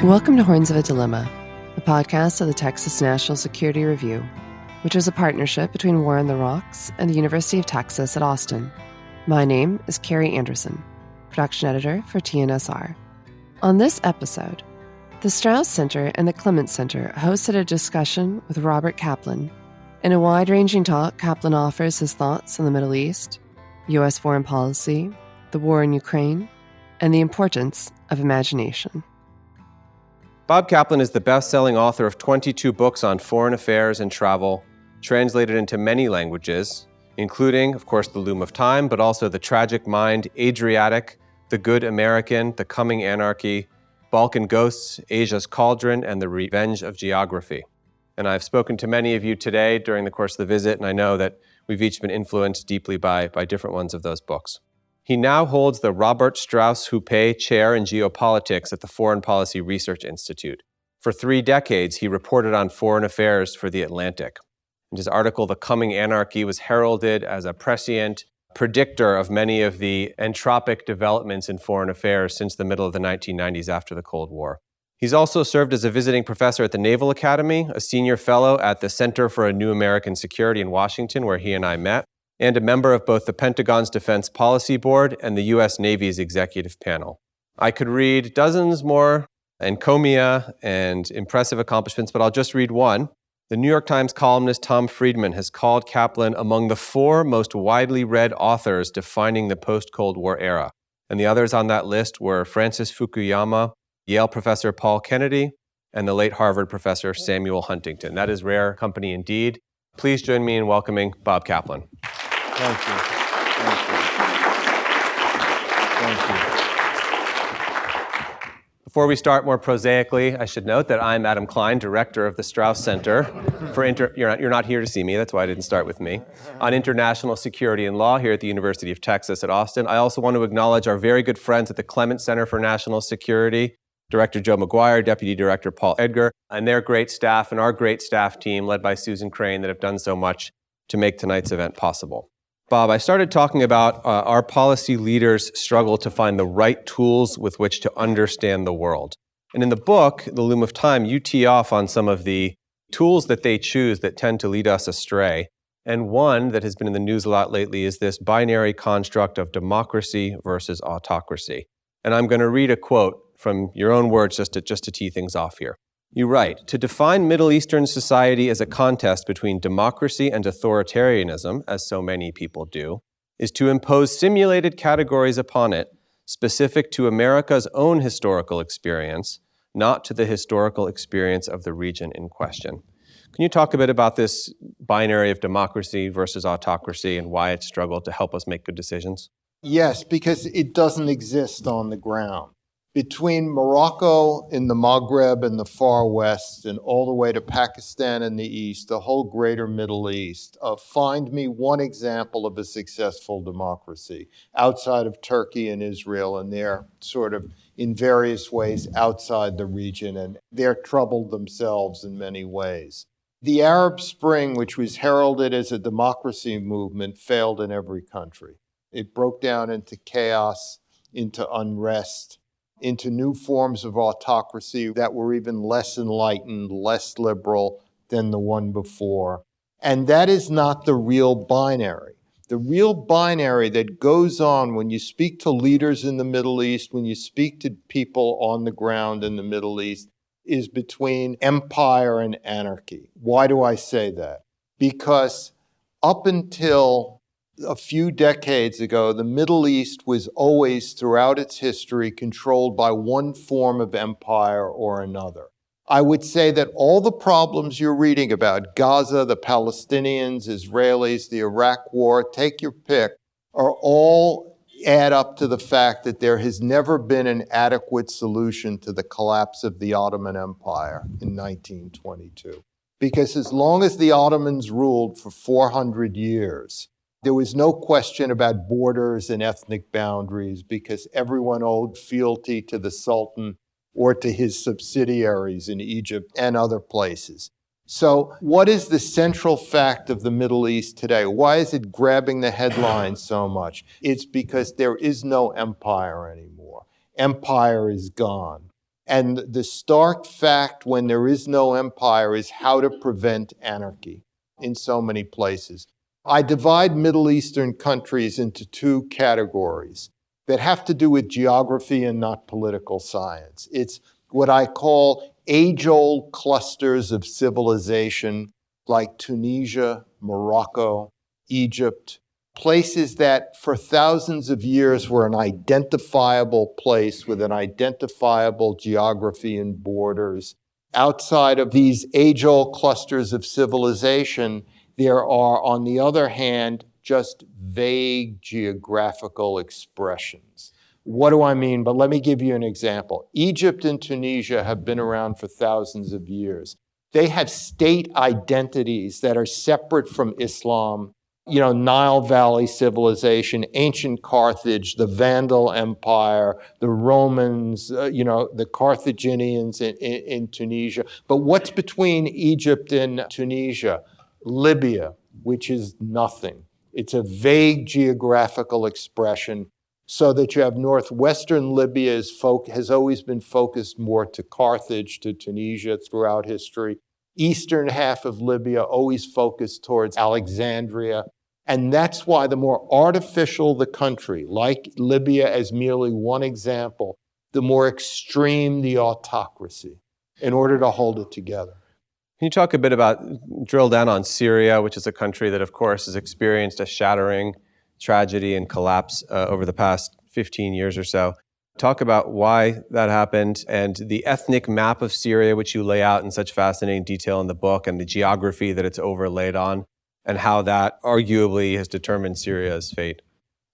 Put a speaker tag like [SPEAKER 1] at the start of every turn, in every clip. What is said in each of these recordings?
[SPEAKER 1] Welcome to Horns of a Dilemma, the podcast of the Texas National Security Review, which is a partnership between War on the Rocks and the University of Texas at Austin. My name is Carrie Anderson, production editor for TNSR. On this episode, the Strauss Center and the Clements Center hosted a discussion with Robert Kaplan. In a wide-ranging talk, Kaplan offers his thoughts on the Middle East, U.S. foreign policy, the war in Ukraine, and the importance of imagination.
[SPEAKER 2] Bob Kaplan is the best-selling author of 22 books on foreign affairs and travel, translated into many languages, including, of course, The Loom of Time, but also The Tragic Mind, Adriatic, The Good American, The Coming Anarchy, Balkan Ghosts, Asia's Cauldron, and The Revenge of Geography. And I've spoken to many of you today during the course of the visit, and I know that we've each been influenced deeply by different ones of those books. He now holds the Robert Strauss Hupé Chair in Geopolitics at the Foreign Policy Research Institute. For 3 decades, he reported on foreign affairs for The Atlantic. And his article, The Coming Anarchy, was heralded as a prescient predictor of many of the entropic developments in foreign affairs since the middle of the 1990s after the Cold War. He's also served as a visiting professor at the Naval Academy, a senior fellow at the Center for a New American Security in Washington, where he and I met, and a member of both the Pentagon's Defense Policy Board and the U.S. Navy's executive panel. I could read dozens more encomia and impressive accomplishments, but I'll just read one. The New York Times columnist Tom Friedman has called Kaplan among the 4 most widely read authors defining the post-Cold War era. And the others on that list were Francis Fukuyama, Yale professor Paul Kennedy, and the late Harvard professor Samuel Huntington. That is rare company indeed. Please join me in welcoming Bob Kaplan.
[SPEAKER 3] Thank you. Thank you. Thank you.
[SPEAKER 2] Before we start more prosaically, I should note that I'm Adam Klein, director of the Strauss Center for you're not here to see me, that's why I didn't start with me, on international security and law here at the University of Texas at Austin. I also want to acknowledge our very good friends at the Clements Center for National Security, Director Joe McGuire, Deputy Director Paul Edgar, and their great staff and our great staff team led by Susan Crane that have done so much to make tonight's event possible. Bob, I started talking about our policy leaders' struggle to find the right tools with which to understand the world. And in the book, The Loom of Time, you tee off on some of the tools that they choose that tend to lead us astray. And one that has been in the news a lot lately is this binary construct of democracy versus autocracy. And I'm going to read a quote from your own words just to tee things off here. You write, "To define Middle Eastern society as a contest between democracy and authoritarianism, as so many people do, is to impose simulated categories upon it specific to America's own historical experience, not to the historical experience of the region in question." Can you talk a bit about this binary of democracy versus autocracy and why it's struggled to help us make good decisions?
[SPEAKER 3] Yes, because it doesn't exist on the ground. Between Morocco in the Maghreb and the Far West and all the way to Pakistan in the East, the whole greater Middle East, find me one example of a successful democracy outside of Turkey and Israel, and they're sort of in various ways outside the region, and they're troubled themselves in many ways. The Arab Spring, which was heralded as a democracy movement, failed in every country. It broke down into chaos, into unrest, into new forms of autocracy that were even less enlightened, less liberal than the one before. And that is not the real binary. The real binary that goes on when you speak to leaders in the Middle East, when you speak to people on the ground in the Middle East, is between empire and anarchy. Why do I say that? Because up until a few decades ago, the Middle East was always, throughout its history, controlled by one form of empire or another. I would say that all the problems you're reading about, Gaza, the Palestinians, Israelis, the Iraq War, take your pick, are all add up to the fact that there has never been an adequate solution to the collapse of the Ottoman Empire in 1922. Because as long as the Ottomans ruled for 400 years, there was no question about borders and ethnic boundaries because everyone owed fealty to the Sultan or to his subsidiaries in Egypt and other places. So what is the central fact of the Middle East today? Why is it grabbing the headlines so much? It's because there is no empire anymore. Empire is gone. And the stark fact when there is no empire is how to prevent anarchy in so many places. I divide Middle Eastern countries into two categories that have to do with geography and not political science. It's what I call age-old clusters of civilization like Tunisia, Morocco, Egypt, places that for thousands of years were an identifiable place with an identifiable geography and borders. Outside of these age-old clusters of civilization, there are, on the other hand, just vague geographical expressions. What do I mean? But let me give you an example. Egypt and Tunisia have been around for thousands of years. They have state identities that are separate from Islam. Nile Valley civilization, ancient Carthage, the Vandal Empire, the Romans, the Carthaginians in Tunisia. But what's between Egypt and Tunisia? Libya, which is nothing. It's a vague geographical expression, so that you have northwestern Libya has always been focused more to Carthage, to Tunisia throughout history. Eastern half of Libya always focused towards Alexandria. And that's why the more artificial the country, like Libya as merely one example, the more extreme the autocracy in order to hold it together.
[SPEAKER 2] Can you talk a bit drill down on Syria, which is a country that, of course, has experienced a shattering tragedy and collapse over the past 15 years or so. Talk about why that happened and the ethnic map of Syria, which you lay out in such fascinating detail in the book, and the geography that it's overlaid on, and how that arguably has determined Syria's fate.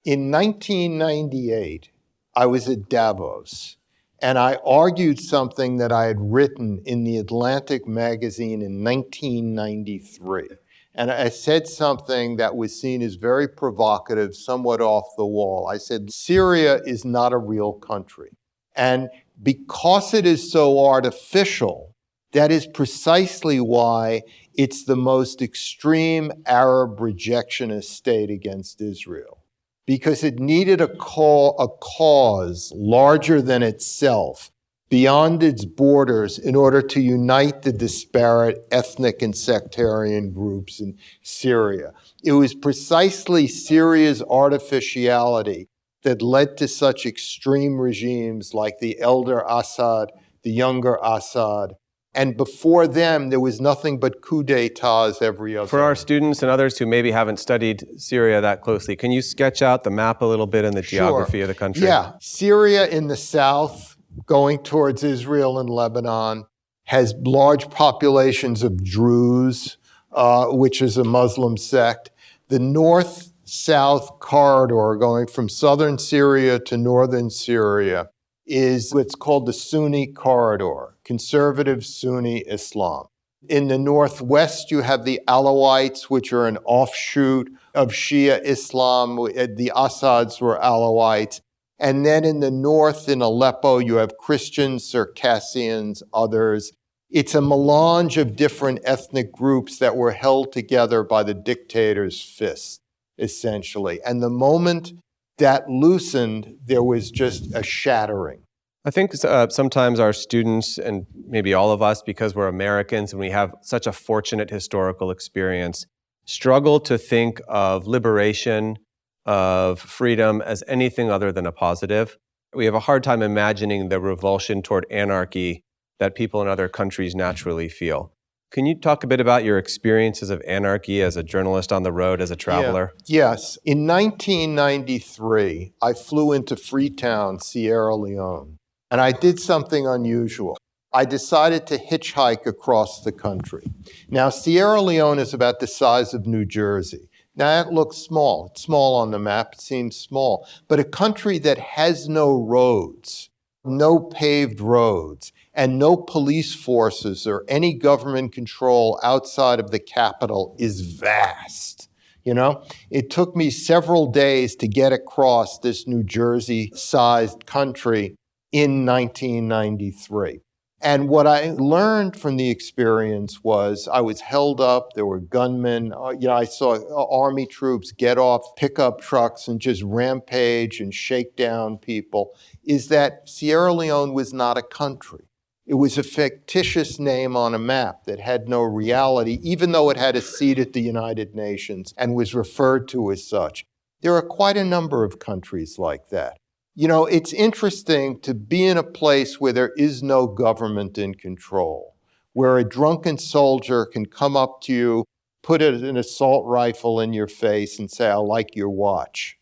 [SPEAKER 3] In 1998, I was at Davos, and I argued something that I had written in the Atlantic magazine in 1993. And I said something that was seen as very provocative, somewhat off the wall. I said, Syria is not a real country. And because it is so artificial, that is precisely why it's the most extreme Arab rejectionist state against Israel. Because it needed a cause larger than itself, beyond its borders, in order to unite the disparate ethnic and sectarian groups in Syria. It was precisely Syria's artificiality that led to such extreme regimes like the elder Assad, the younger Assad. And before them, there was nothing but coups d'etats every other.
[SPEAKER 2] For our students and others who maybe haven't studied Syria that closely, can you sketch out the map a little bit and the geography of the country?
[SPEAKER 3] Yeah. Syria in the south, going towards Israel and Lebanon, has large populations of Druze, which is a Muslim sect. The north-south corridor going from southern Syria to northern Syria is what's called the Sunni corridor, conservative Sunni Islam. In the northwest, you have the Alawites, which are an offshoot of Shia Islam. The Assads were Alawites. And then in the north, in Aleppo, you have Christians, Circassians, others. It's a melange of different ethnic groups that were held together by the dictator's fist, essentially. And the moment that loosened, there was just a shattering.
[SPEAKER 2] I think sometimes our students, and maybe all of us, because we're Americans and we have such a fortunate historical experience, struggle to think of liberation, of freedom as anything other than a positive. We have a hard time imagining the revulsion toward anarchy that people in other countries naturally feel. Can you talk a bit about your experiences of anarchy as a journalist on the road, as a traveler?
[SPEAKER 3] Yeah. Yes. In 1993, I flew into Freetown, Sierra Leone, and I did something unusual. I decided to hitchhike across the country. Now, Sierra Leone is about the size of New Jersey. Now, that looks small. It's small on the map. It seems small. But a country that has no roads, no paved roads, and no police forces or any government control outside of the capital is vast. It took me several days to get across this New Jersey-sized country in 1993. And what I learned from the experience was I was held up. There were gunmen. I saw army troops get off pickup trucks and just rampage and shake down people, is that Sierra Leone was not a country. It was a fictitious name on a map that had no reality, even though it had a seat at the United Nations and was referred to as such. There are quite a number of countries like that. It's interesting to be in a place where there is no government in control, where a drunken soldier can come up to you, put an assault rifle in your face and say, "I like your watch,"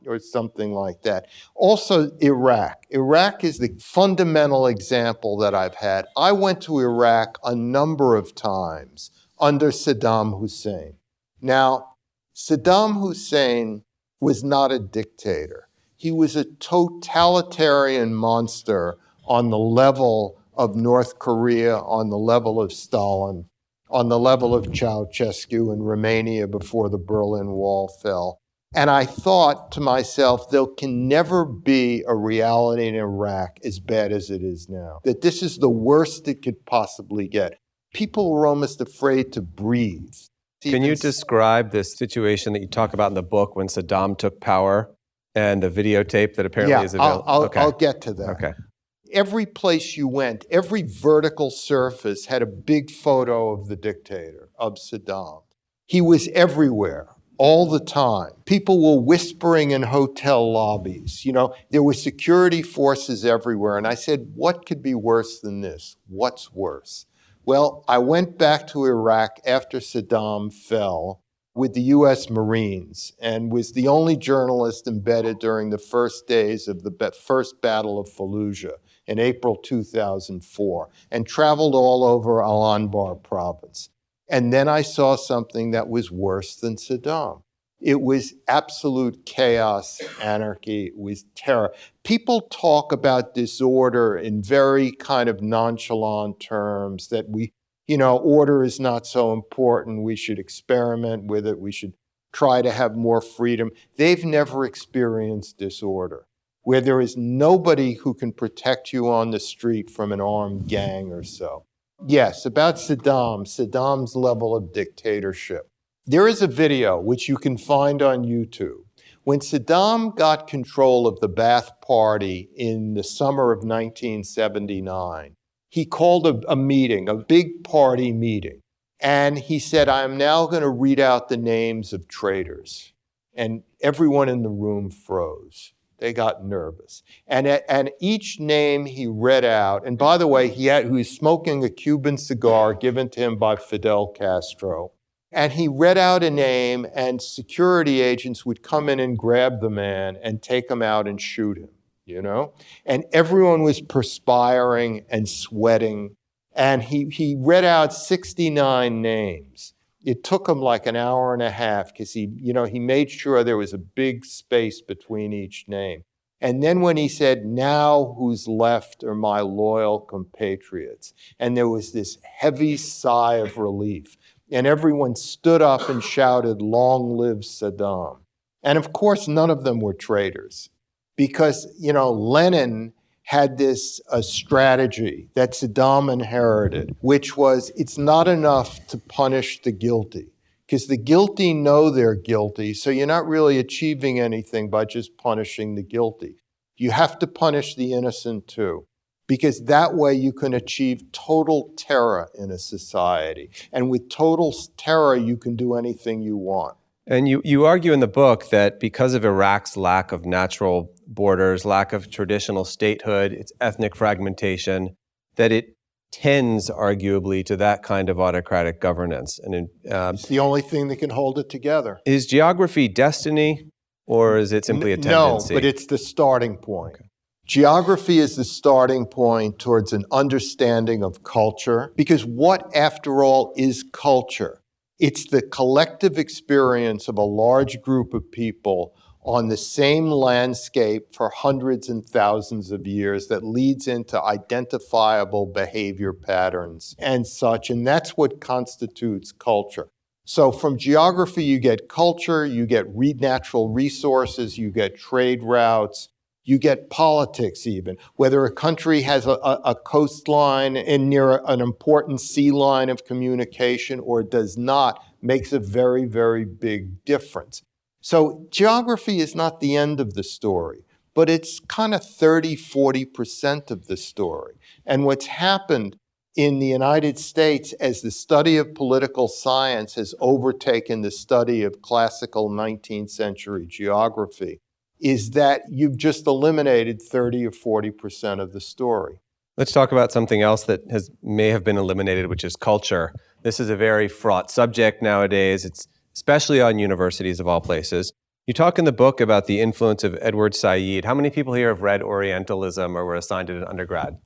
[SPEAKER 3] or something like that. Also, Iraq. Iraq is the fundamental example that I've had. I went to Iraq a number of times under Saddam Hussein. Now, Saddam Hussein was not a dictator. He was a totalitarian monster on the level of North Korea, on the level of Stalin, on the level of Ceausescu in Romania before the Berlin Wall fell. And I thought to myself, there can never be a reality in Iraq as bad as it is now, that this is the worst it could possibly get. People were almost afraid to breathe.
[SPEAKER 2] Can you describe this situation that you talk about in the book when Saddam took power and the videotape that apparently is available?
[SPEAKER 3] I'll get to that.
[SPEAKER 2] Okay.
[SPEAKER 3] Every place you went, every vertical surface had a big photo of the dictator, of Saddam. He was everywhere, all the time. People were whispering in hotel lobbies. There were security forces everywhere. And I said, what could be worse than this? What's worse? Well, I went back to Iraq after Saddam fell with the U.S. Marines and was the only journalist embedded during the first days of the first Battle of Fallujah in April 2004 and traveled all over Al-Anbar province. And then I saw something that was worse than Saddam. It was absolute chaos, anarchy, it was terror. People talk about disorder in very kind of nonchalant terms that order is not so important, we should experiment with it, we should try to have more freedom. They've never experienced disorder, where there is nobody who can protect you on the street from an armed gang or so. Yes, about Saddam's level of dictatorship. There is a video which you can find on YouTube. When Saddam got control of the Ba'ath Party in the summer of 1979, he called a meeting, a big party meeting. And he said, "I am now going to read out the names of traitors." And everyone in the room froze. They got nervous. And each name he read out, and by the way, he was smoking a Cuban cigar given to him by Fidel Castro. And he read out a name, and security agents would come in and grab the man and take him out and shoot him, And everyone was perspiring and sweating. And he read out 69 names. It took him like an hour and a half because he made sure there was a big space between each name. And then when he said, "Now who's left are my loyal compatriots," and there was this heavy sigh of relief. And everyone stood up and shouted, "Long live Saddam." And of course, none of them were traitors because, Lenin had this strategy that Saddam inherited, which was it's not enough to punish the guilty because the guilty know they're guilty. So you're not really achieving anything by just punishing the guilty. You have to punish the innocent too, because that way you can achieve total terror in a society. And with total terror, you can do anything you want.
[SPEAKER 2] And you argue in the book that because of Iraq's lack of natural borders, lack of traditional statehood, its ethnic fragmentation, that it tends arguably to that kind of autocratic governance. And
[SPEAKER 3] it's the only thing that can hold it together.
[SPEAKER 2] Is geography destiny, or is it simply a tendency?
[SPEAKER 3] No, but it's the starting point. Okay. Geography is the starting point towards an understanding of culture, because what, after all, is culture? It's the collective experience of a large group of people on the same landscape for hundreds and thousands of years that leads into identifiable behavior patterns and such, and that's what constitutes culture. So from geography, you get culture, you get natural resources, you get trade routes, You get politics even. Whether a country has a coastline and near an important sea line of communication or does not makes a very, very big difference. So geography is not the end of the story, but it's kind of 30–40% of the story. And what's happened in the United States as the study of political science has overtaken the study of classical 19th century geography is that you've just eliminated 30 or 40% of the story.
[SPEAKER 2] Let's talk about something else that may have been eliminated, which is culture. This is a very fraught subject nowadays. It's especially on universities of all places. You talk in the book about the influence of Edward Said. How many people here have read Orientalism or were assigned it in undergrad?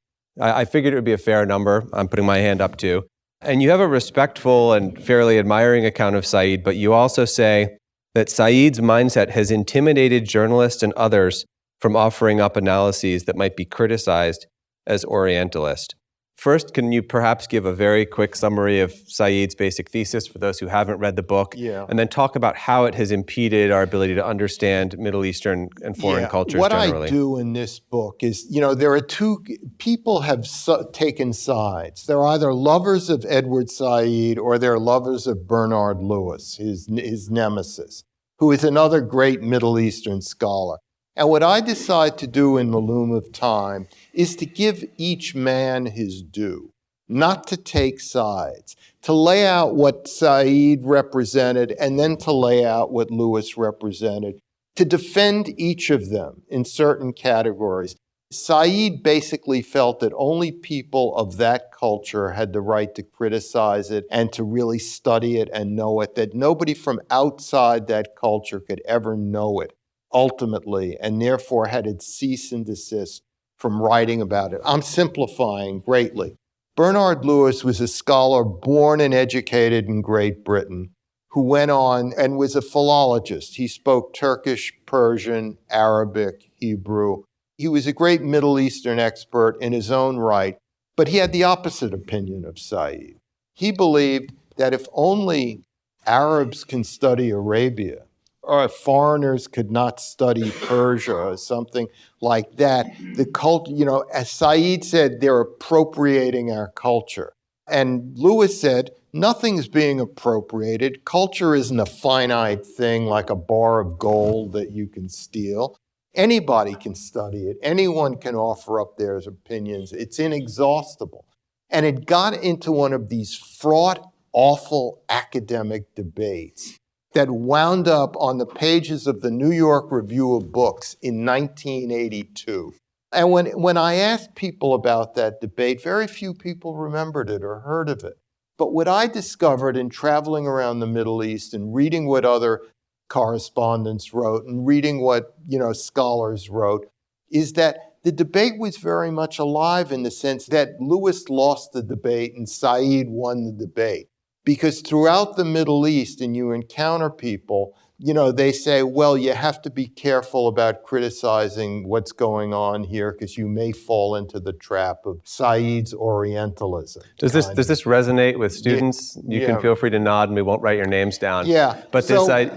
[SPEAKER 2] I figured it would be a fair number. I'm putting my hand up too. And you have a respectful and fairly admiring account of Said, but you also say that Said's mindset has intimidated journalists and others from offering up analyses that might be criticized as Orientalist. First, can you perhaps give a very quick summary of Said's basic thesis for those who haven't read the book?
[SPEAKER 3] Yeah.
[SPEAKER 2] And then talk about how it has impeded our ability to understand Middle Eastern and foreign cultures generally.
[SPEAKER 3] What I do in this book is, there are two, people have taken sides. They're either lovers of Edward Said or they're lovers of Bernard Lewis, his nemesis, who is another great Middle Eastern scholar. And what I decide to do in The Loom of Time is to give each man his due, not to take sides, to lay out what Said represented and then to lay out what Lewis represented, to defend each of them in certain categories. Said basically felt that only people of that culture had the right to criticize it and to really study it and know it, that nobody from outside that culture could ever know it ultimately, and therefore had it cease and desist from writing about it. I'm simplifying greatly. Bernard Lewis was a scholar born and educated in Great Britain who went on and was a philologist. He spoke Turkish, Persian, Arabic, Hebrew. He was a great Middle Eastern expert in his own right, but he had the opposite opinion of Said. He believed that if only Arabs can study Arabia, or if foreigners could not study Persia or something like that, the cult, as Said said, they're appropriating our culture. And Lewis said, nothing's being appropriated. Culture isn't a finite thing like a bar of gold that you can steal. Anybody can study it. Anyone can offer up their opinions. It's inexhaustible. And it got into one of these fraught, awful academic debates that wound up on the pages of the New York Review of Books in 1982. And when I asked people about that debate, very few people remembered it or heard of it. But what I discovered in traveling around the Middle East and reading what other correspondents wrote and reading what scholars wrote is that the debate was very much alive in the sense that Lewis lost the debate and Said won the debate. Because throughout the Middle East, and you encounter people, they say, well, you have to be careful about criticizing what's going on here because you may fall into the trap of Said's Orientalism.
[SPEAKER 2] Does this resonate with students? You can feel free to nod and we won't write your names down.
[SPEAKER 3] Yeah.
[SPEAKER 2] But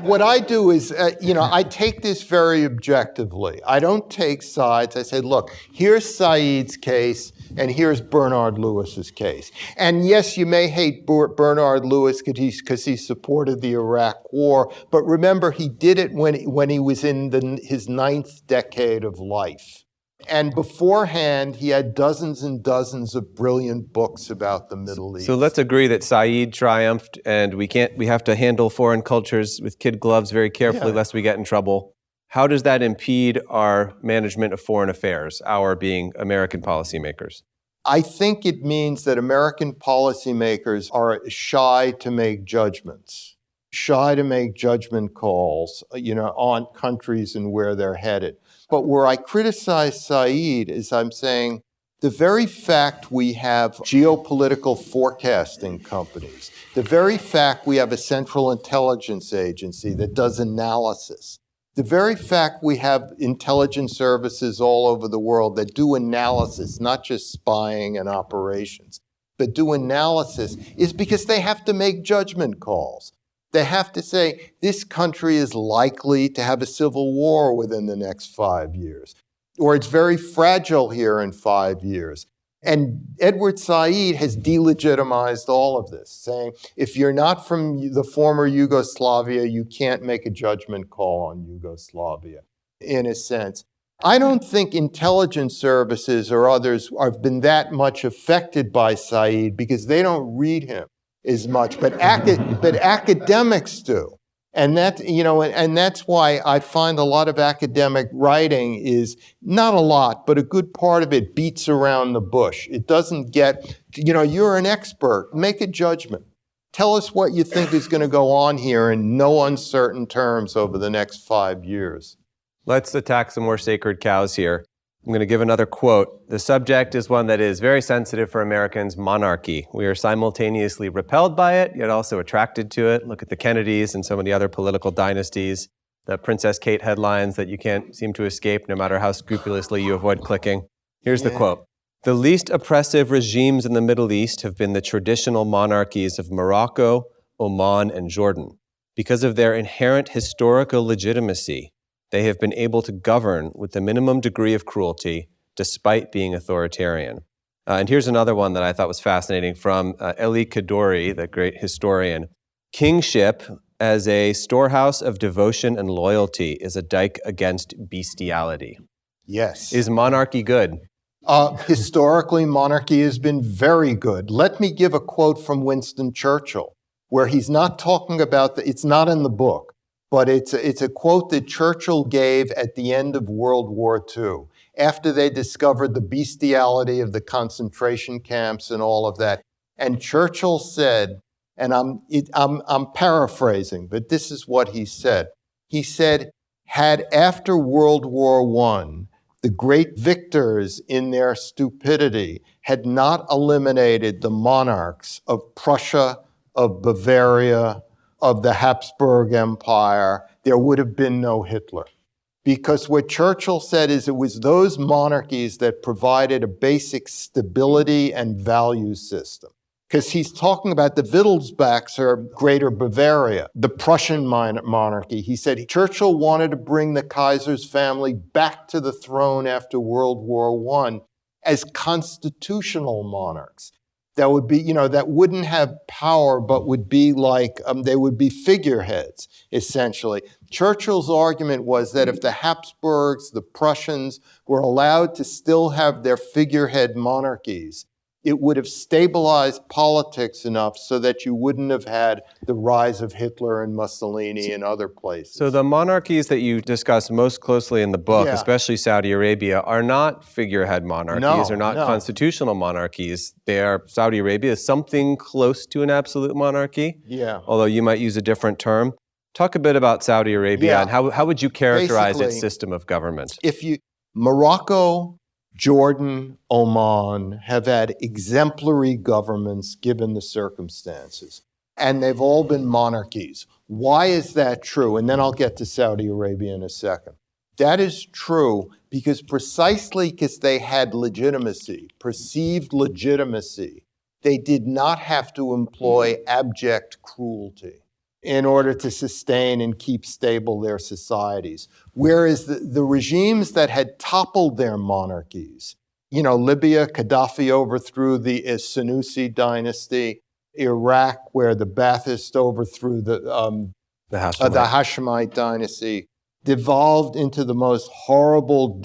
[SPEAKER 3] what I do is, I take this very objectively. I don't take sides. I say, look, here's Said's case and here's Bernard Lewis's case. And yes, you may hate Bernard Lewis because he supported the Iraq War, but remember, he did it when he was in his ninth decade of life. And beforehand, he had dozens and dozens of brilliant books about the Middle East.
[SPEAKER 2] So let's agree that Said triumphed, and we have to handle foreign cultures with kid gloves very carefully lest we get in trouble. How does that impede our management of foreign affairs, our being American policymakers?
[SPEAKER 3] I think it means that American policymakers are shy to make judgments, shy to make judgment calls, on countries and where they're headed. But where I criticize Said is I'm saying the very fact we have geopolitical forecasting companies, the very fact we have a central intelligence agency that does analysis, the very fact we have intelligence services all over the world that do analysis, not just spying and operations, but do analysis, is because they have to make judgment calls. They have to say, this country is likely to have a civil war within the next 5 years. or it's very fragile here in 5 years. And Edward Said has delegitimized all of this, saying if you're not from the former Yugoslavia, you can't make a judgment call on Yugoslavia, in a sense. I don't think intelligence services or others have been that much affected by Said because they don't read him as much, but academics do. And and that's why I find a lot of academic writing is not a lot, but a good part of it beats around the bush. It doesn't get, you're an expert. Make a judgment. Tell us what you think is going to go on here in no uncertain terms over the next 5 years.
[SPEAKER 2] Let's attack some more sacred cows here. I'm going to give another quote. The subject is one that is very sensitive for Americans, monarchy. We are simultaneously repelled by it, yet also attracted to it. Look at the Kennedys and so many other political dynasties, the Princess Kate headlines that you can't seem to escape no matter how scrupulously you avoid clicking. Here's the quote. The least oppressive regimes in the Middle East have been the traditional monarchies of Morocco, Oman, and Jordan. Because of their inherent historical legitimacy, they have been able to govern with the minimum degree of cruelty despite being authoritarian. And here's another one that I thought was fascinating from Eli Kadori, the great historian. Kingship as a storehouse of devotion and loyalty is a dike against bestiality.
[SPEAKER 3] Yes.
[SPEAKER 2] Is monarchy good?
[SPEAKER 3] Historically, monarchy has been very good. Let me give a quote from Winston Churchill, where he's not talking about, it's not in the book, but it's a quote that Churchill gave at the end of World War II, after they discovered the bestiality of the concentration camps and all of that. And Churchill said, and I'm paraphrasing, but this is what he said. He said, had after World War I, the great victors in their stupidity had not eliminated the monarchs of Prussia, of Bavaria, of the Habsburg Empire, there would have been no Hitler. Because what Churchill said is it was those monarchies that provided a basic stability and value system. Because he's talking about the Wittelsbachs are Greater Bavaria, the Prussian monarchy. He said Churchill wanted to bring the Kaiser's family back to the throne after World War I as constitutional monarchs. That would be, that wouldn't have power, but would be like, they would be figureheads, essentially. Churchill's argument was that if the Habsburgs, the Prussians, were allowed to still have their figurehead monarchies, it would have stabilized politics enough so that you wouldn't have had the rise of Hitler and Mussolini and other places.
[SPEAKER 2] So the monarchies that you discuss most closely in the book, especially Saudi Arabia, are not figurehead monarchies, are not constitutional monarchies. Saudi Arabia is something close to an absolute monarchy, although you might use a different term. Talk a bit about Saudi Arabia and how would you characterize its system of government?
[SPEAKER 3] Morocco, Jordan, Oman have had exemplary governments given the circumstances, and they've all been monarchies. Why is that true? And then I'll get to Saudi Arabia in a second. That is true precisely because they had legitimacy, perceived legitimacy. They did not have to employ abject cruelty in order to sustain and keep stable their societies. Whereas the regimes that had toppled their monarchies, Libya, Gaddafi overthrew the Senussi dynasty, Iraq, where the Baathists overthrew the Hashemite dynasty, devolved into the most horrible,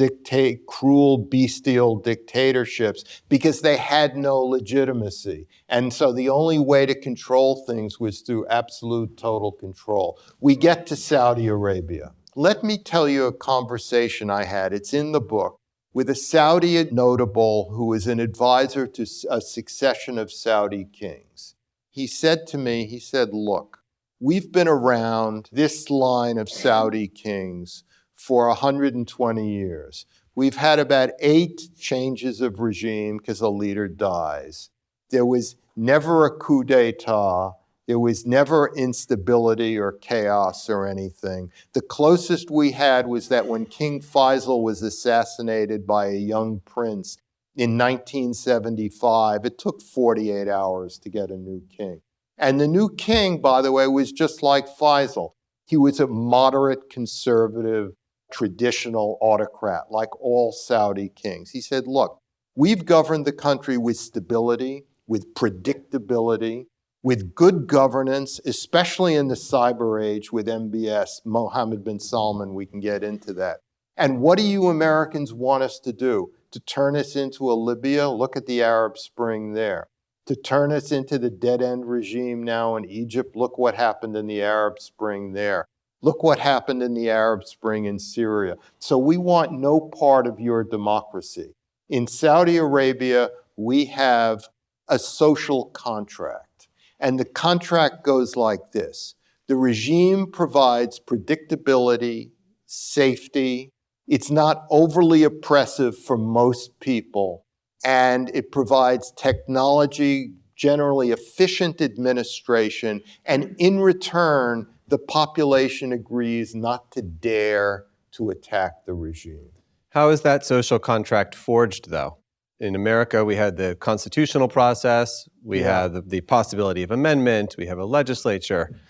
[SPEAKER 3] cruel, bestial dictatorships because they had no legitimacy. And so the only way to control things was through absolute total control. We get to Saudi Arabia. Let me tell you a conversation I had, it's in the book, with a Saudi notable who was an advisor to a succession of Saudi kings. He said to me, look, we've been around this line of Saudi kings for 120 years. We've had about 8 changes of regime because a leader dies. There was never a coup d'etat. There was never instability or chaos or anything. The closest we had was that when King Faisal was assassinated by a young prince in 1975, it took 48 hours to get a new king. And the new king, by the way, was just like Faisal. He was a moderate conservative, traditional autocrat like all Saudi kings. He said, look, we've governed the country with stability, with predictability, with good governance, especially in the cyber age with MBS, Mohammed bin Salman, we can get into that. And what do you Americans want us to do? To turn us into a Libya? Look at the Arab Spring there. To turn us into the dead-end regime now in Egypt? Look what happened in the Arab Spring there. Look what happened in the Arab Spring in Syria. So we want no part of your democracy. In Saudi Arabia, we have a social contract. And the contract goes like this. The regime provides predictability, safety. It's not overly oppressive for most people. And it provides technology, generally efficient administration. And in return, the population agrees not to dare to attack the regime.
[SPEAKER 2] How is that social contract forged, though? In America, we had the constitutional process, we have the possibility of amendment, we have a legislature.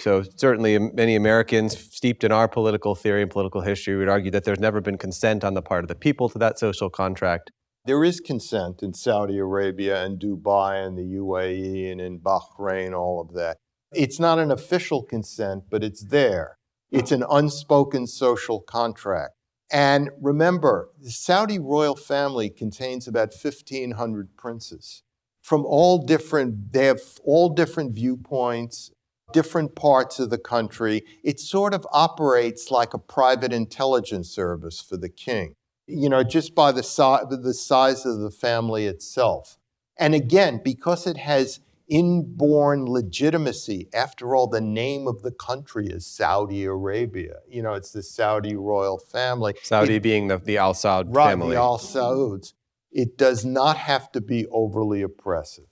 [SPEAKER 2] So certainly many Americans steeped in our political theory and political history would argue that there's never been consent on the part of the people to that social contract.
[SPEAKER 3] There is consent in Saudi Arabia and Dubai and the UAE and in Bahrain, all of that. It's not an official consent, but it's there. It's an unspoken social contract. And remember, the Saudi royal family contains about 1,500 princes from they have all different viewpoints, different parts of the country. It sort of operates like a private intelligence service for the king, just by the size of the family itself. And again, because it has inborn legitimacy. After all, the name of the country is Saudi Arabia. It's the Saudi royal family.
[SPEAKER 2] Saudi being the Al Saud family.
[SPEAKER 3] Right, the Al Sauds. It does not have to be overly oppressive.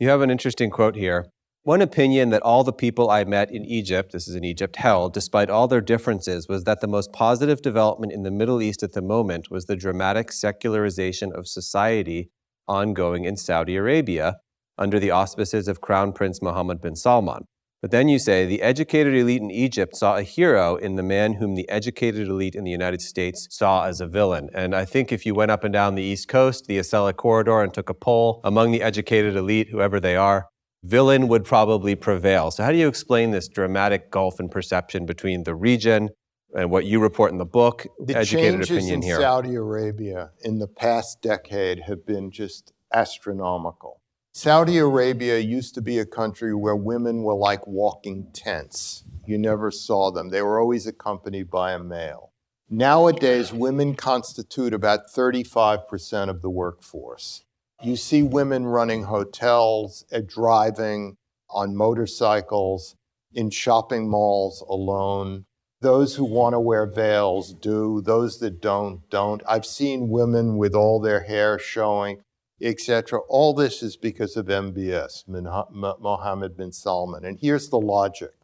[SPEAKER 2] You have an interesting quote here. One opinion that all the people I met in Egypt, this is in Egypt, held, despite all their differences, was that the most positive development in the Middle East at the moment was the dramatic secularization of society ongoing in Saudi Arabia, under the auspices of Crown Prince Mohammed bin Salman. But then you say, the educated elite in Egypt saw a hero in the man whom the educated elite in the United States saw as a villain. And I think if you went up and down the East Coast, the Acela Corridor, and took a poll among the educated elite, whoever they are, villain would probably prevail. So how do you explain this dramatic gulf in perception between the region and what you report in the book, educated opinion here?
[SPEAKER 3] The changes in Saudi Arabia in the past decade have been just astronomical. Saudi Arabia used to be a country where women were like walking tents. You never saw them. They were always accompanied by a male. Nowadays, women constitute about 35% of the workforce. You see women running hotels, driving on motorcycles, in shopping malls alone. Those who want to wear veils do. Those that don't. I've seen women with all their hair showing, etc. All this is because of MBS, Mohammed bin Salman. And here's the logic.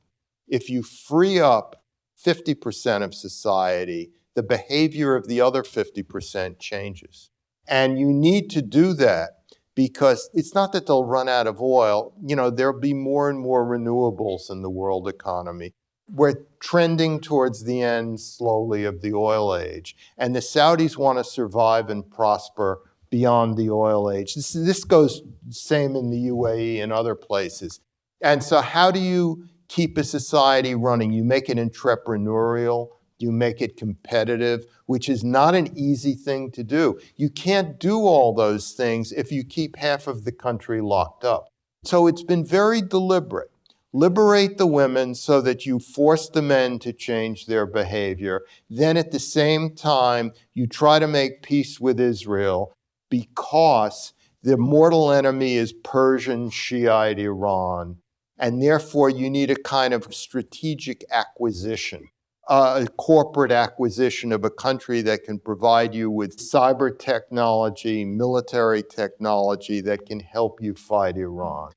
[SPEAKER 3] If you free up 50% of society, the behavior of the other 50% changes. And you need to do that because it's not that they'll run out of oil. There'll be more and more renewables in the world economy. We're trending towards the end slowly of the oil age. And the Saudis want to survive and prosper beyond the oil age. This goes same in the UAE and other places. And so how do you keep a society running? You make it entrepreneurial, you make it competitive, which is not an easy thing to do. You can't do all those things if you keep half of the country locked up. So it's been very deliberate. Liberate the women so that you force the men to change their behavior. Then at the same time, you try to make peace with Israel, because the mortal enemy is Persian Shiite Iran. And therefore, you need a kind of strategic acquisition, a corporate acquisition of a country that can provide you with cyber technology, military technology that can help you fight Iran.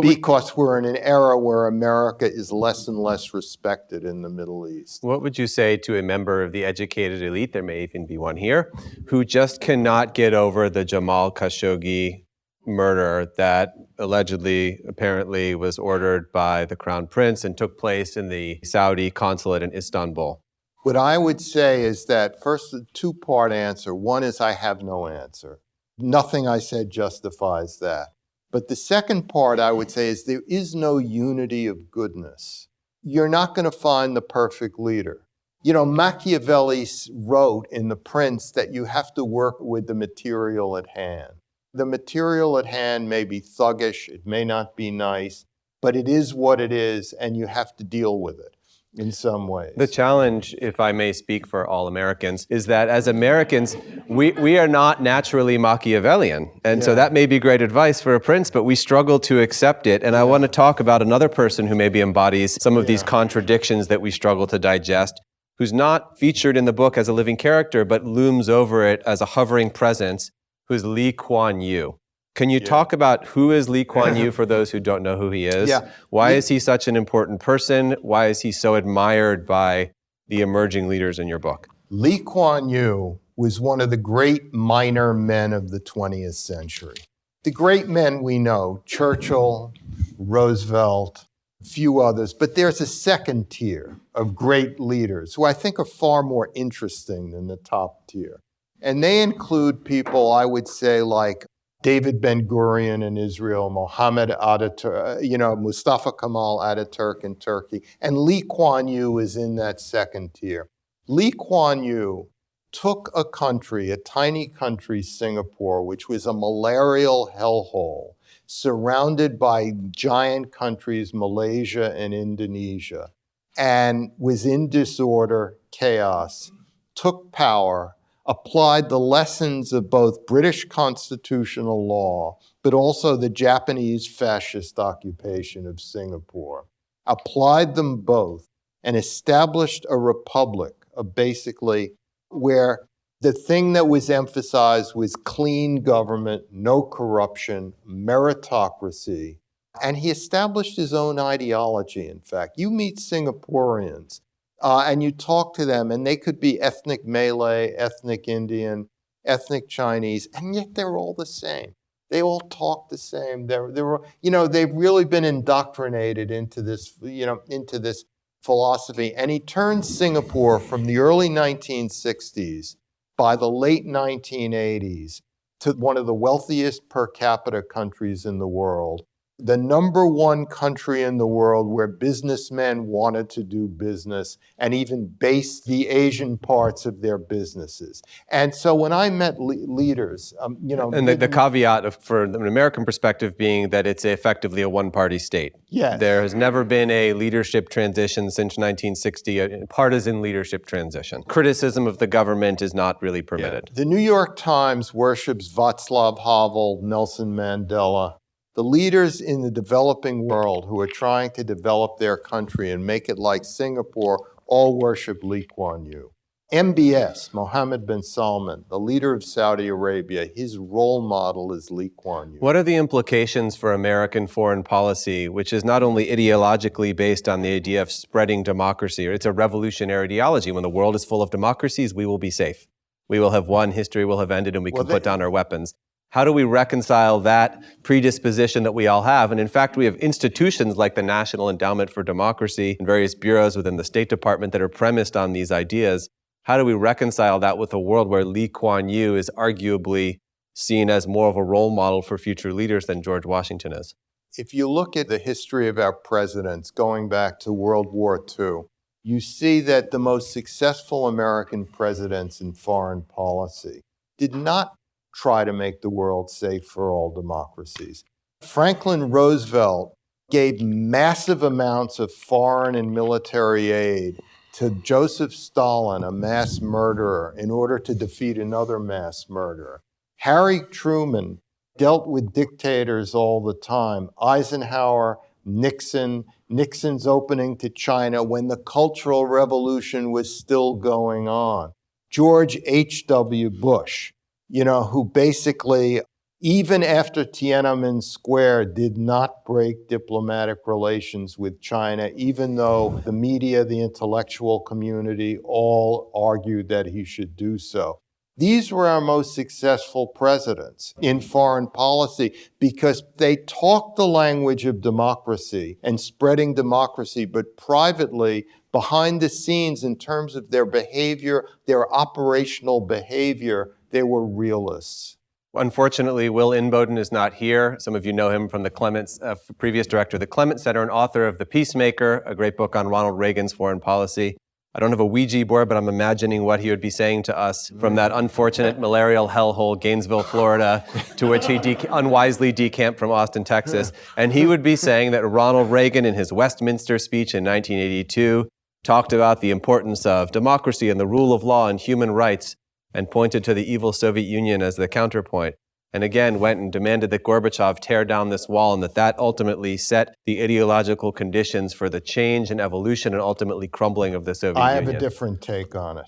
[SPEAKER 3] Because we're in an era where America is less and less respected in the Middle East.
[SPEAKER 2] What would you say to a member of the educated elite, there may even be one here, who just cannot get over the Jamal Khashoggi murder that apparently was ordered by the Crown Prince and took place in the Saudi consulate in Istanbul?
[SPEAKER 3] What I would say is that first, a two-part answer. One is I have no answer. Nothing I said justifies that. But the second part I would say is there is no unity of goodness. You're not going to find the perfect leader. You know, Machiavelli wrote in The Prince that you have to work with the material at hand. The material at hand may be thuggish, it may not be nice, but it is what it is, and you have to deal with it in some ways.
[SPEAKER 2] The challenge, if I may speak for all Americans, is that as Americans, we are not naturally Machiavellian. And so that may be great advice for a prince, but we struggle to accept it. And I want to talk about another person who maybe embodies some of these contradictions that we struggle to digest, who's not featured in the book as a living character, but looms over it as a hovering presence, who's Lee Kuan Yew. Can you talk about who is Lee Kuan Yew for those who don't know who he is? Why is he such an important person? Why is he so admired by the emerging leaders in your book?
[SPEAKER 3] Lee Kuan Yew was one of the great minor men of the 20th century. The great men we know, Churchill, Roosevelt, a few others, but there's a second tier of great leaders who I think are far more interesting than the top tier. And they include people, I would say, like David Ben-Gurion in Israel, Mohammed Ataturk, Mustafa Kemal Ataturk in Turkey, and Lee Kuan Yew is in that second tier. Lee Kuan Yew took a country, a tiny country, Singapore, which was a malarial hellhole, surrounded by giant countries, Malaysia and Indonesia, and was in disorder, chaos, took power, applied the lessons of both British constitutional law, but also the Japanese fascist occupation of Singapore, applied them both, and established a republic of basically where the thing that was emphasized was clean government, no corruption, meritocracy. And he established his own ideology, in fact. You meet Singaporeans, and you talk to them, and they could be ethnic Malay, ethnic Indian, ethnic Chinese, and yet they're all the same. They all talk the same. They've really been indoctrinated into this philosophy. And he turned Singapore from the early 1960s, by the late 1980s, to one of the wealthiest per capita countries in the world. The number one country in the world where businessmen wanted to do business and even base the Asian parts of their businesses. And so when I met leaders,
[SPEAKER 2] And the caveat from an American perspective being that it's effectively a one-party state.
[SPEAKER 3] Yes.
[SPEAKER 2] There has never been a leadership transition since 1960, a partisan leadership transition. Criticism of the government is not really permitted.
[SPEAKER 3] The New York Times worships Václav Havel, Nelson Mandela. The leaders in the developing world who are trying to develop their country and make it like Singapore all worship Lee Kuan Yew. MBS, Mohammed bin Salman, the leader of Saudi Arabia, his role model is Lee Kuan Yew.
[SPEAKER 2] What are the implications for American foreign policy, which is not only ideologically based on the idea of spreading democracy, it's a revolutionary ideology. When the world is full of democracies, we will be safe. We will have won, history will have ended, and we can put down our weapons. How do we reconcile that predisposition that we all have? And in fact, we have institutions like the National Endowment for Democracy and various bureaus within the State Department that are premised on these ideas. How do we reconcile that with a world where Lee Kuan Yew is arguably seen as more of a role model for future leaders than George Washington is?
[SPEAKER 3] If you look at the history of our presidents going back to World War II, you see that the most successful American presidents in foreign policy did not try to make the world safe for all democracies. Franklin Roosevelt gave massive amounts of foreign and military aid to Joseph Stalin, a mass murderer, in order to defeat another mass murderer. Harry Truman dealt with dictators all the time. Eisenhower, Nixon's opening to China when the Cultural Revolution was still going on. George H.W. Bush, who basically, even after Tiananmen Square, did not break diplomatic relations with China, even though the media, the intellectual community, all argued that he should do so. These were our most successful presidents in foreign policy because they talked the language of democracy and spreading democracy, but privately, behind the scenes in terms of their behavior, their operational behavior, they were realists.
[SPEAKER 2] Unfortunately, Will Inboden is not here. Some of you know him from the previous director of the Clement Center and author of The Peacemaker, a great book on Ronald Reagan's foreign policy. I don't have a Ouija board, but I'm imagining what he would be saying to us from that unfortunate malarial hellhole, Gainesville, Florida, to which he unwisely decamped from Austin, Texas. And he would be saying that Ronald Reagan, in his Westminster speech in 1982, talked about the importance of democracy and the rule of law and human rights, and pointed to the evil Soviet Union as the counterpoint. And again, went and demanded that Gorbachev tear down this wall, and that ultimately set the ideological conditions for the change and evolution and ultimately crumbling of the Soviet Union.
[SPEAKER 3] I have a different take on it.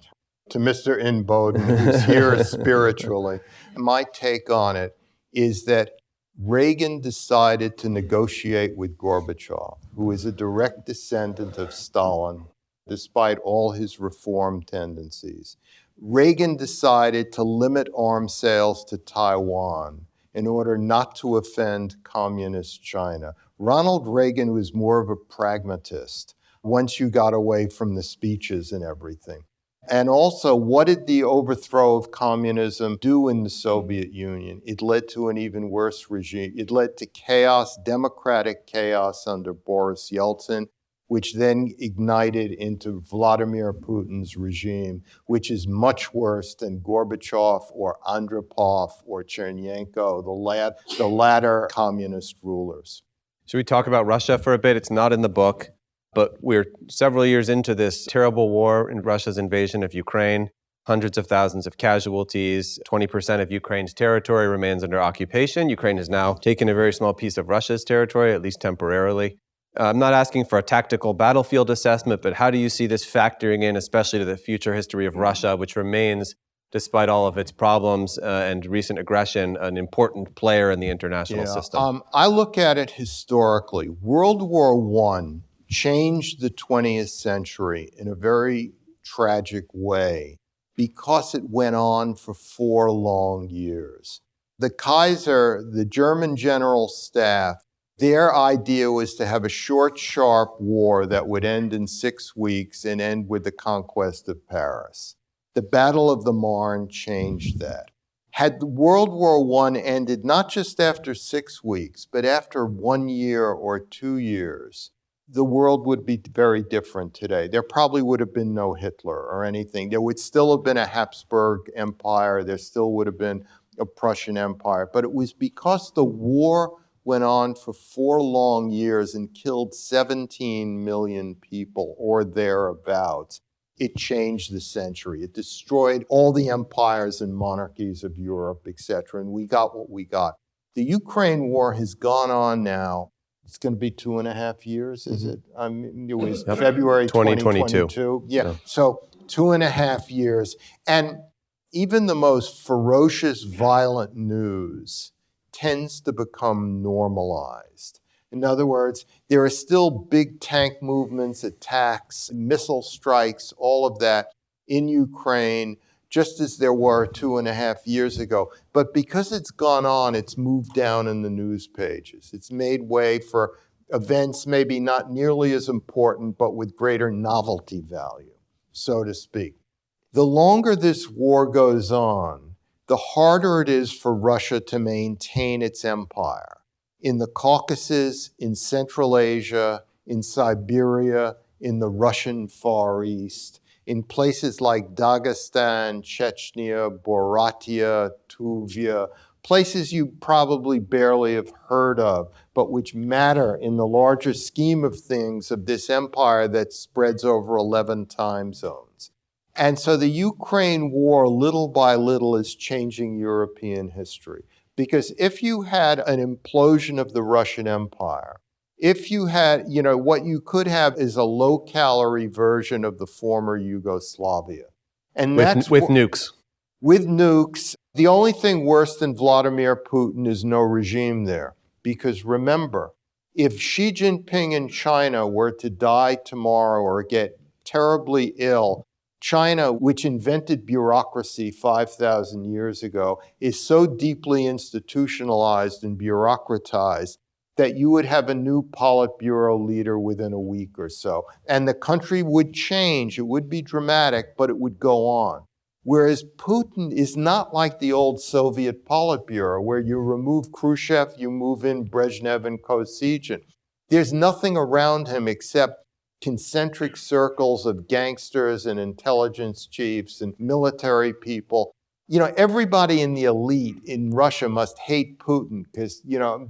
[SPEAKER 3] To Mr. Inboden, who's here spiritually, my take on it is that Reagan decided to negotiate with Gorbachev, who is a direct descendant of Stalin, despite all his reform tendencies. Reagan decided to limit arms sales to Taiwan in order not to offend communist China. Ronald Reagan was more of a pragmatist once you got away from the speeches and everything. And also, what did the overthrow of communism do in the Soviet Union? It led to an even worse regime. It led to chaos, democratic chaos under Boris Yeltsin, which then ignited into Vladimir Putin's regime, which is much worse than Gorbachev or Andropov or Chernenko, the latter communist rulers.
[SPEAKER 2] Should we talk about Russia for a bit? It's not in the book, but we're several years into this terrible war in Russia's invasion of Ukraine. Hundreds of thousands of casualties. 20% of Ukraine's territory remains under occupation. Ukraine has now taken a very small piece of Russia's territory, at least temporarily. I'm not asking for a tactical battlefield assessment, but how do you see this factoring in, especially to the future history of Russia, which remains, despite all of its problems and recent aggression, an important player in the international system?
[SPEAKER 3] I look at it historically. World War I changed the 20th century in a very tragic way because it went on for 4 long years. The Kaiser, the German General Staff, their idea was to have a short, sharp war that would end in 6 weeks and end with the conquest of Paris. The Battle of the Marne changed that. Had World War I ended not just after 6 weeks, but after 1 year or 2 years, the world would be very different today. There probably would have been no Hitler or anything. There would still have been a Habsburg Empire. There still would have been a Prussian Empire. But it was because the war went on for 4 long years and killed 17 million people or thereabouts. It changed the century. It destroyed all the empires and monarchies of Europe, etc., and we got what we got. The Ukraine war has gone on now. It's going to be 2.5 years, is it? I mean, it was February 2022. Yeah, so 2.5 years. And even the most ferocious, violent news tends to become normalized. In other words, there are still big tank movements, attacks, missile strikes, all of that in Ukraine, just as there were 2.5 years ago. But because it's gone on, it's moved down in the news pages. It's made way for events maybe not nearly as important, but with greater novelty value, so to speak. The longer this war goes on, the harder it is for Russia to maintain its empire. In the Caucasus, in Central Asia, in Siberia, in the Russian Far East, in places like Dagestan, Chechnya, Buryatia, Tuvia, places you probably barely have heard of, but which matter in the larger scheme of things of this empire that spreads over 11 time zones. And so the Ukraine war, little by little, is changing European history. Because if you had an implosion of the Russian Empire, if you had, what you could have is a low-calorie version of the former Yugoslavia. And
[SPEAKER 2] with nukes.
[SPEAKER 3] With nukes. The only thing worse than Vladimir Putin is no regime there. Because remember, if Xi Jinping in China were to die tomorrow or get terribly ill, China, which invented bureaucracy 5,000 years ago, is so deeply institutionalized and bureaucratized that you would have a new Politburo leader within a week or so. And the country would change. It would be dramatic, but it would go on. Whereas Putin is not like the old Soviet Politburo, where you remove Khrushchev, you move in Brezhnev and Kosygin. There's nothing around him except concentric circles of gangsters and intelligence chiefs and military people. Everybody in the elite in Russia must hate Putin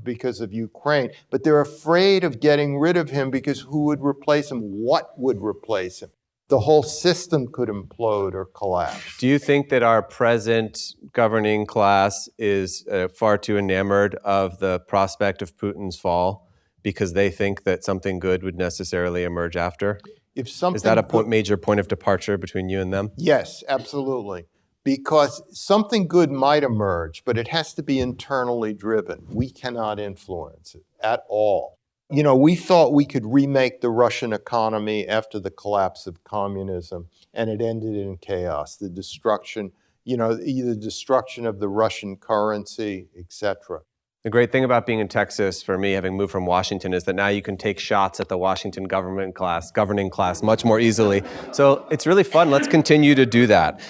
[SPEAKER 3] because of Ukraine, but they're afraid of getting rid of him because who would replace him? What would replace him? The whole system could implode or collapse.
[SPEAKER 2] Do you think that our present governing class is far too enamored of the prospect of Putin's fall because they think that something good would necessarily emerge after? Is that a major point of departure between you and them?
[SPEAKER 3] Yes, absolutely. Because something good might emerge, but it has to be internally driven. We cannot influence it at all. We thought we could remake the Russian economy after the collapse of communism, and it ended in chaos. The destruction, either destruction of the Russian currency, etc.
[SPEAKER 2] The great thing about being in Texas, for me, having moved from Washington, is that now you can take shots at the Washington governing class much more easily. So it's really fun. Let's continue to do that.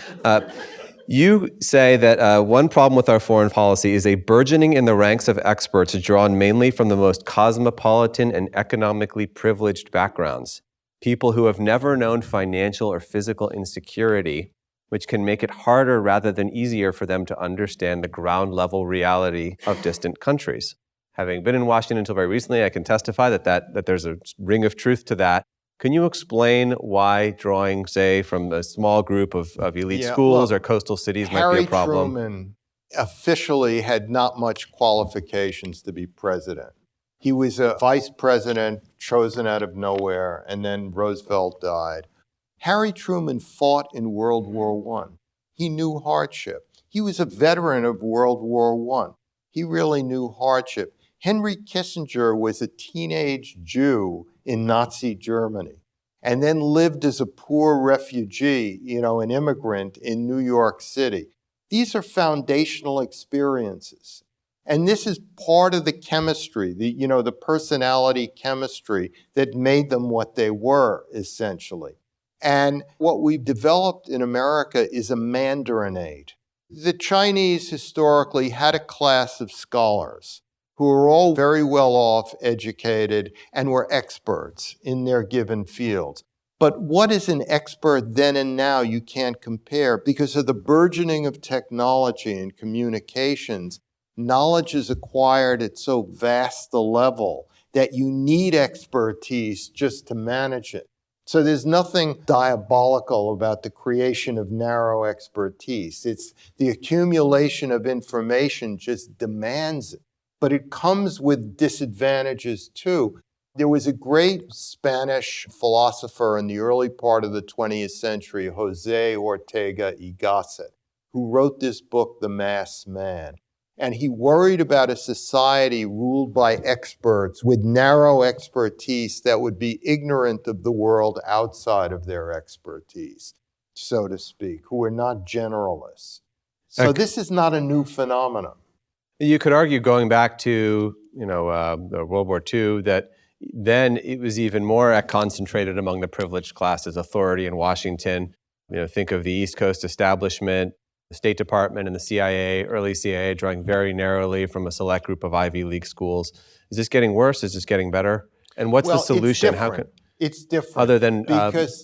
[SPEAKER 2] You say that one problem with our foreign policy is a burgeoning in the ranks of experts drawn mainly from the most cosmopolitan and economically privileged backgrounds. People who have never known financial or physical insecurity, which can make it harder rather than easier for them to understand the ground-level reality of distant countries. Having been in Washington until very recently, I can testify that there's a ring of truth to that. Can you explain why drawing, say, from a small group of elite schools or coastal cities might be a problem?
[SPEAKER 3] Harry Truman officially had not much qualifications to be president. He was a vice president chosen out of nowhere, and then Roosevelt died. Harry Truman fought in World War I. He knew hardship. He was a veteran of World War I. He really knew hardship. Henry Kissinger was a teenage Jew in Nazi Germany, and then lived as a poor refugee, an immigrant in New York City. These are foundational experiences. And this is part of the chemistry, the personality chemistry that made them what they were, essentially. And what we've developed in America is a mandarinate. The Chinese historically had a class of scholars who were all very well off, educated, and were experts in their given fields. But what is an expert then and now you can't compare. Because of the burgeoning of technology and communications, knowledge is acquired at so vast a level that you need expertise just to manage it. So there's nothing diabolical about the creation of narrow expertise. It's the accumulation of information just demands it. But it comes with disadvantages too. There was a great Spanish philosopher in the early part of the 20th century, Jose Ortega y Gasset, who wrote this book, The Masked Man. And he worried about a society ruled by experts with narrow expertise that would be ignorant of the world outside of their expertise, so to speak, who are not generalists. So this is not a new phenomenon.
[SPEAKER 2] You could argue, going back to World War II, that then it was even more concentrated among the privileged classes, authority in Washington. Think of the East Coast establishment, the State Department and the CIA, early CIA, drawing very narrowly from a select group of Ivy League schools. Is this getting worse? Is this getting better? And what's the solution?
[SPEAKER 3] It's different.
[SPEAKER 2] Other than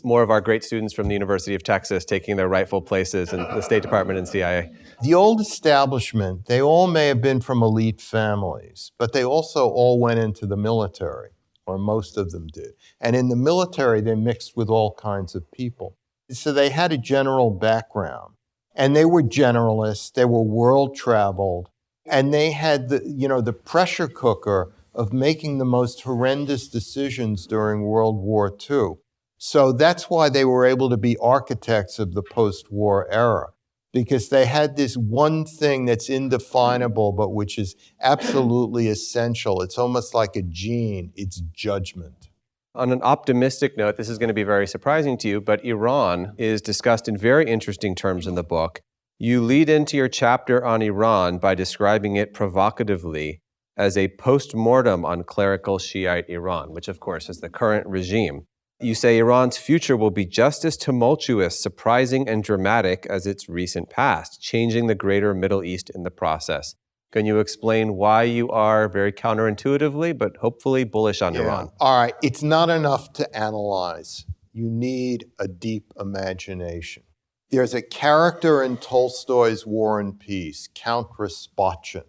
[SPEAKER 2] more of our great students from the University of Texas taking their rightful places in the State Department and CIA.
[SPEAKER 3] The old establishment, they all may have been from elite families, but they also all went into the military, or most of them did. And in the military, they mixed with all kinds of people. So they had a general background. And they were generalists, they were world-traveled, and they had the pressure cooker of making the most horrendous decisions during World War II. So that's why they were able to be architects of the post-war era, because they had this one thing that's indefinable, but which is absolutely essential. It's almost like a gene. It's judgment.
[SPEAKER 2] On an optimistic note, this is going to be very surprising to you, but Iran is discussed in very interesting terms in the book. You lead into your chapter on Iran by describing it provocatively as a post-mortem on clerical Shiite Iran, which of course is the current regime. You say Iran's future will be just as tumultuous, surprising, and dramatic as its recent past, changing the greater Middle East in the process. Can you explain why you are very counterintuitively, but hopefully bullish on Iran?
[SPEAKER 3] All right. It's not enough to analyze. You need a deep imagination. There's a character in Tolstoy's War and Peace, Count Rasputchin.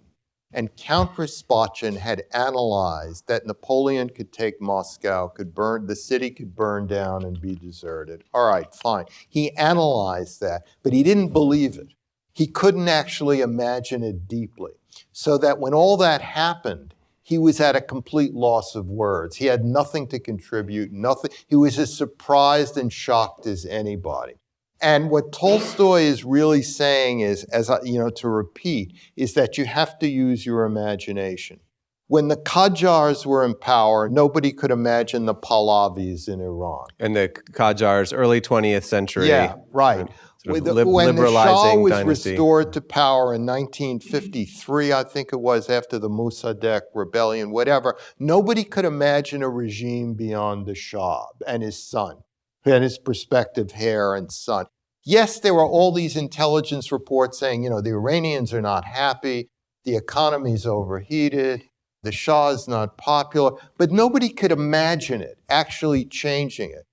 [SPEAKER 3] And Count Rasputchin had analyzed that Napoleon could take Moscow, the city could burn down and be deserted. All right, fine. He analyzed that, but he didn't believe it. He couldn't actually imagine it deeply. So that when all that happened, he was at a complete loss of words. He had nothing to contribute, nothing. He was as surprised and shocked as anybody. And what Tolstoy is really saying is, to repeat, is that you have to use your imagination. When the Qajars were in power, nobody could imagine the Pahlavis in Iran.
[SPEAKER 2] And the Qajars, early 20th century.
[SPEAKER 3] Yeah, right.
[SPEAKER 2] When
[SPEAKER 3] the Shah was
[SPEAKER 2] dynasty.
[SPEAKER 3] restored to power in 1953, I think it was, after the Mossadegh rebellion, whatever, nobody could imagine a regime beyond the Shah and his son, and his prospective heir and son. Yes, there were all these intelligence reports saying, the Iranians are not happy, the economy's overheated, the Shah is not popular, but nobody could imagine it actually changing it.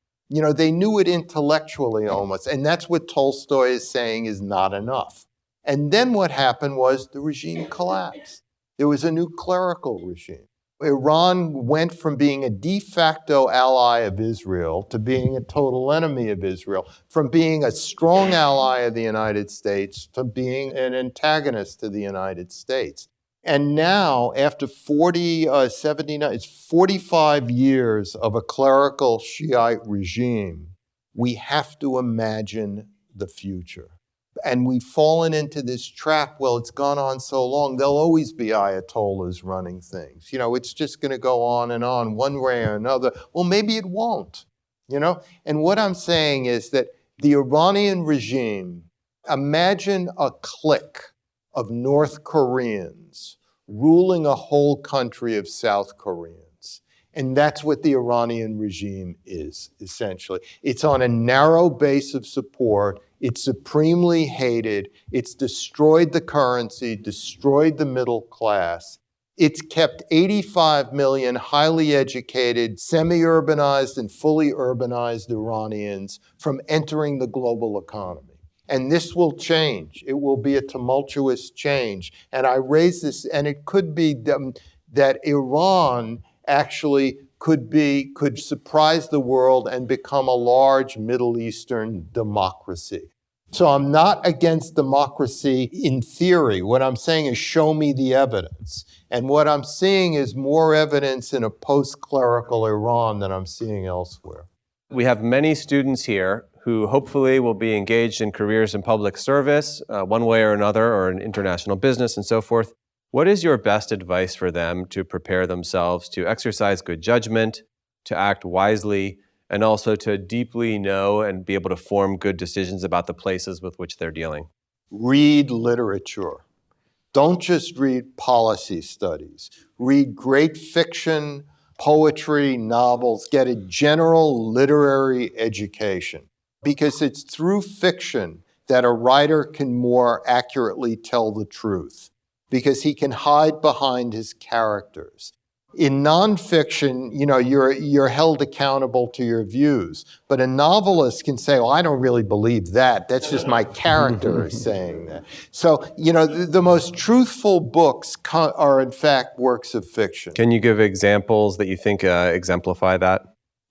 [SPEAKER 3] They knew it intellectually almost, and that's what Tolstoy is saying is not enough. And then what happened was the regime collapsed. There was a new clerical regime. Iran went from being a de facto ally of Israel to being a total enemy of Israel, from being a strong ally of the United States to being an antagonist to the United States. And now, after 45 years of a clerical Shiite regime, we have to imagine the future. And we've fallen into this trap. Well, it's gone on so long, there'll always be ayatollahs running things. It's just going to go on, one way or another. Well, maybe it won't, And what I'm saying is that the Iranian regime, imagine a clique of North Koreans ruling a whole country of South Koreans. And that's what the Iranian regime is, essentially. It's on a narrow base of support. It's supremely hated. It's destroyed the currency, destroyed the middle class. It's kept 85 million highly educated, semi-urbanized, and fully urbanized Iranians from entering the global economy. And this will change. It will be a tumultuous change. And I raise this, and it could be that Iran actually could surprise the world and become a large Middle Eastern democracy. So I'm not against democracy in theory. What I'm saying is show me the evidence. And what I'm seeing is more evidence in a post-clerical Iran than I'm seeing elsewhere.
[SPEAKER 2] We have many students here who hopefully will be engaged in careers in public service, one way or another, or in international business and so forth. What is your best advice for them to prepare themselves to exercise good judgment, to act wisely, and also to deeply know and be able to form good decisions about the places with which they're dealing?
[SPEAKER 3] Read literature. Don't just read policy studies. Read great fiction, poetry, novels. Get a general literary education. Because it's through fiction that a writer can more accurately tell the truth. Because he can hide behind his characters. In nonfiction, you're held accountable to your views. But a novelist can say, well, I don't really believe that. That's just my character saying that. So, the most truthful books are, in fact, works of fiction.
[SPEAKER 2] Can you give examples that you think exemplify that?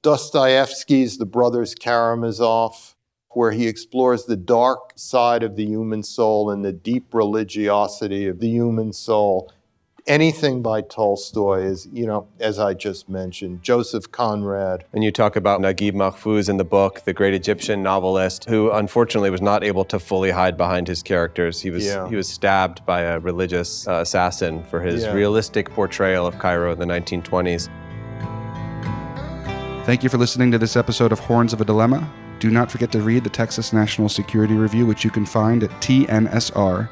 [SPEAKER 3] Dostoevsky's The Brothers Karamazov, where he explores the dark side of the human soul and the deep religiosity of the human soul. Anything by Tolstoy is, as I just mentioned, Joseph Conrad.
[SPEAKER 2] And you talk about Naguib Mahfouz in the book, the great Egyptian novelist, who unfortunately was not able to fully hide behind his characters. He was stabbed by a religious assassin for his realistic portrayal of Cairo in the 1920s.
[SPEAKER 4] Thank you for listening to this episode of Horns of a Dilemma. Do not forget to read the Texas National Security Review, which you can find at tnsr.org.